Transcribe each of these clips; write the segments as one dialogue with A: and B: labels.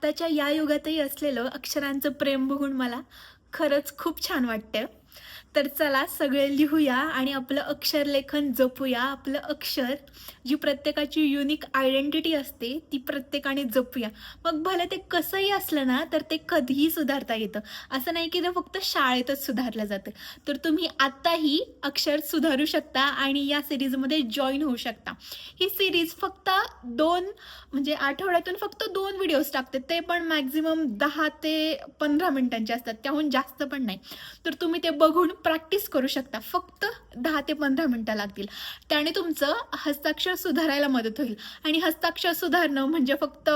A: त्याच्या या युगातही असलेलं अक्षरांचं प्रेम बघून मला खरंच खूप छान वाटतं. तर चला सगळे लिहूया आणि आपलं अक्षरलेखन जपूया. आपलं अक्षर जी प्रत्येकाची युनिक आयडेंटिटी असते ती प्रत्येकाने जपूया. मग भले ते कसंही असलं ना तर ते कधीही सुधारता येतं. असं नाही की ते फक्त शाळेतच सुधारलं जातं. तर तुम्ही आत्ताही अक्षर सुधारू शकता आणि या सिरीजमध्ये जॉईन होऊ शकता. ही सिरीज फक्त 2 म्हणजे आठवड्यातून फक्त 2 व्हिडिओज टाकते. ते पण मॅक्झिमम 10 ते 15 मिनिटांचे असतात. त्याहून जास्त पण नाही. तर तुम्ही ते बघून प्रॅक्टिस करू शकता. फक्त 10 ते 15 मिनिटं लागतील. त्याने तुमचं हस्ताक्षर सुधारायला मदत होईल आणि हस्ताक्षर सुधारणं म्हणजे फक्त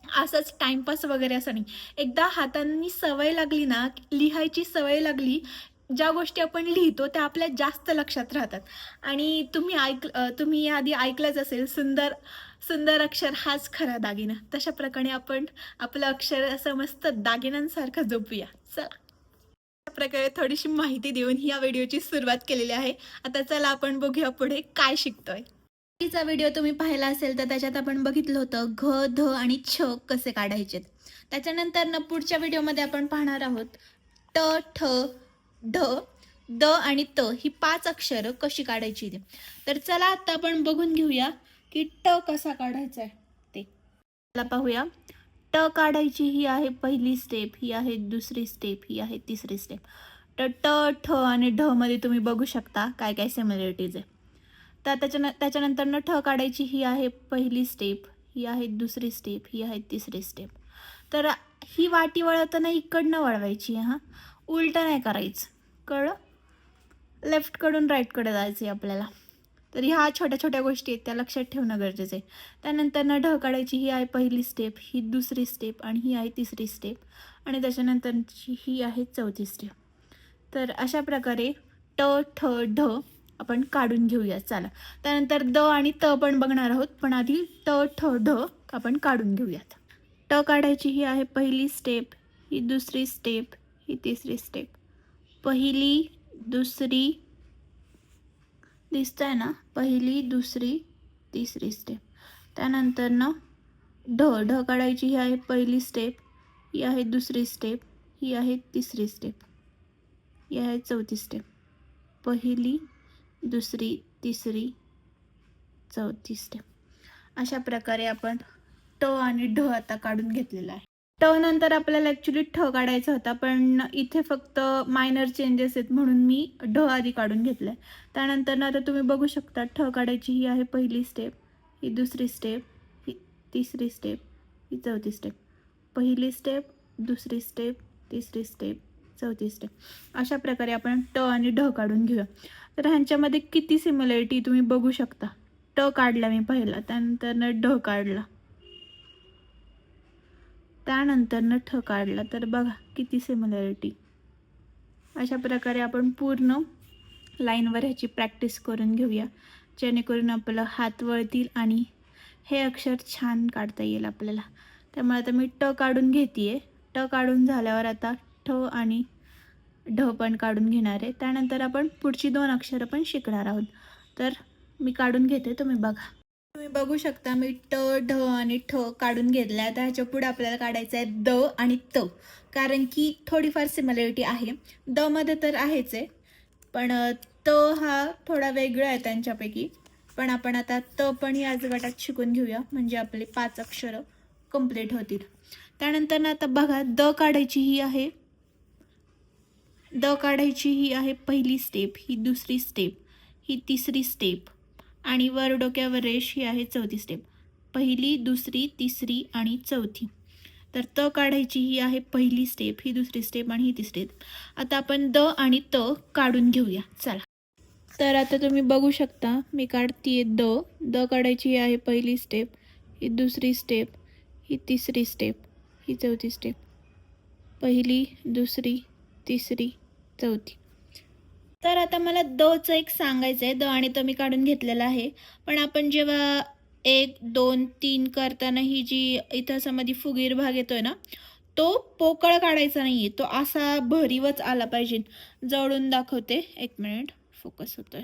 A: असंच टाईमपास वगैरे असं नाही. एकदा हातांनी सवय लागली ना, लिहायची सवय लागली, ज्या गोष्टी आपण लिहितो त्या आपल्या जास्त लक्षात राहतात. आणि तुम्ही याआधी ऐकलंच असेल, सुंदर सुंदर अक्षर हाच खरा दागिना. तशा प्रकारे आपण आपलं अक्षर असं मस्त दागिन्यांसारखं जपूया. चला. प्रकारे थोडीशी माहिती देऊन या व्हिडिओची सुरुवात केलेली आहे. आता चला आपण बघूया पुढे काय शिकतोय. आधीचा व्हिडिओ तुम्ही पाहिला असेल तर त्याच्यात आपण बघितलं होतं घ, ध आणि छ कसे काढायचे. त्याच्यानंतर ना पुढच्या व्हिडिओमध्ये आपण पाहणार आहोत ट, ठ, ढ, द आणि त ही 5 अक्षरं कशी काढायची ते. तर चला आता आपण बघून घेऊया की ट कसा काढायचा आहे ते. चला पाहूया. ट काढायची ही आहे पहिली स्टेप, ही आहे दुसरी स्टेप, ही आहे तिसरी स्टेप. तर ट, ठ आणि ढ मध्ये तुम्ही बघू शकता काय काय सिमिलरिटीज आहे. तर त्याच्यानंतर न ठ काढायची ही आहे पहिली स्टेप, ही आहे दुसरी स्टेप, ही आहे तिसरी स्टेप. तर ही वाटी वळवताना इकडनं वळवायची आहे हां, उलटं नाही करायचं, कळलं? लेफ्टकडून राईटकडे जायचं आहे आपल्याला. तर ह्या छोट्या छोट्या गोष्टी आहेत त्या लक्षात ठेवणं गरजेचं आहे. त्यानंतर न ढ काढायची ही आहे पहिली स्टेप, ही दुसरी स्टेप आणि ही आहे तिसरी स्टेप आणि त्याच्यानंतरची ही आहे चौथी स्टेप. तर अशा प्रकारे ट, ठ, ढ आपण काढून घेऊया. चला. त्यानंतर द आणि त पण बघणार आहोत, पण आधी ट, ठ, ढ आपण काढून घेऊयात. ट काढायची ही आहे पहिली स्टेप, ही दुसरी स्टेप, ही तिसरी स्टेप. पहिली, दुसरी, दिसतंय ना, पहिली, दुसरी, तिसरी स्टेप. त्यानंतर ना ढ, ढ काढायची ही आहे पहिली स्टेप, ही आहे दुसरी स्टेप, ही आहे तिसरी स्टेप, ही आहे चौथी स्टेप. पहिली, दुसरी, तिसरी, चौथी स्टेप. अशा प्रकारे आपण ट आणि ढ आता काढून घेतलेला आहे. ट नंतर आपल्याला ॲक्च्युली ठ काढायचा होता, पण इथे फक्त मायनर चेंजेस आहेत म्हणून मी ढ आधी काढून घेतलं आहे. त्यानंतर ना आता तुम्ही बघू शकता ठ काढायची ही आहे पहिली स्टेप, ही दुसरी स्टेप, ही तिसरी स्टेप, ही चौथी स्टेप. पहिली स्टेप, दुसरी स्टेप, तिसरी स्टेप, चौथी स्टेप. अशा प्रकारे आपण ट आणि ढ काढून घेऊया. तर ह्यांच्यामध्ये किती सिमिलरिटी तुम्ही बघू शकता. ट काढला मी पहिला, त्यानंतर न ढ काढला, त्यानंतर न ठ काढला. तर बघा किती सिमिलरिटी. अशा प्रकारे आपण पूर्ण लाईनवर ह्याची प्रॅक्टिस करून घेऊया, जेणेकरून आपलं हात वळतील आणि हे अक्षर छान काढता येईल आपल्याला. त्यामुळे आता मी ट काढून घेते आहे. ट काढून झाल्यावर आता ठ आणि ढ पण काढून घेणार आहे. त्यानंतर आपण पुढची 2 अक्षरं पण शिकणार आहोत. तर मी काढून घेते, तुम्ही बघा. तुम्ही बघू शकता मी ट, ढ आणि ठ काढून घेतल्या. आता ह्याच्या पुढे आपल्याला काढायचं आहे द आणि त, कारण की थोडीफार सिमिलरिटी आहे. द मध्ये तर आहेच आहे, पण त हा थोडा वेगळा आहे त्यांच्यापैकी. पण आपण आता त पण याच गटात शिकून घेऊया, म्हणजे आपले 5 अक्षरं कंप्लीट होतील. त्यानंतर ना आता बघा द काढायची ही आहे, द काढायची ही आहे पहिली स्टेप, ही दुसरी स्टेप, ही तिसरी स्टेप आणि वर डोक्यावर रेष ही आहे चौथी स्टेप. पहिली, दुसरी, तिसरी आणि चौथी. तर त काढायची ही आहे पहिली स्टेप, ही दुसरी स्टेप आणि ही तिसरी स्टेप. आता आपण द आणि त काढून घेऊया. चला. तर आता तुम्ही बघू शकता मी काढतीये द. द काढायची ही आहे पहिली स्टेप, ही दुसरी स्टेप, ही तिसरी स्टेप, ही चौथी स्टेप. पहिली, दुसरी, तिसरी, चौथी. तर आता मला दचं एक सांगायचं आहे. द आणि त मी काढून घेतलेलं आहे, पण आपण जेव्हा 1, 2, 3 करताना ही जी इथं असा मध्ये फुगीर भाग येतोय ना, तो पोकळ काढायचा नाही आहे, तो असा भरीवच आला पाहिजे. जवळून दाखवते, 1 मिनिट. फोकस होतोय,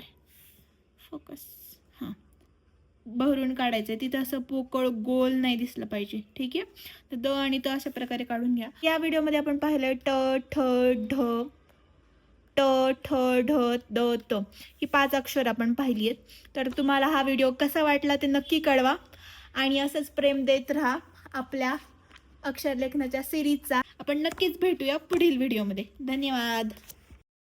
A: फोकस. हां, भरून काढायचं आहे, तिथं असं पोकळ गोल नाही दिसलं पाहिजे. ठीक आहे, तर द आणि त अशा प्रकारे काढून घ्या. या व्हिडिओमध्ये आपण पाहिलं ट ठ ढ, ट ठ ढ द त, ही 5 अक्षर आपण पाहिली आहेत. तर तुम्हाला हा व्हिडिओ कसा वाटला ते नक्की कळवा आणि असंच प्रेम देत राहा आपल्या अक्षरलेखनाच्या सिरीजचा. आपण नक्कीच भेटूया पुढील व्हिडिओमध्ये. धन्यवाद.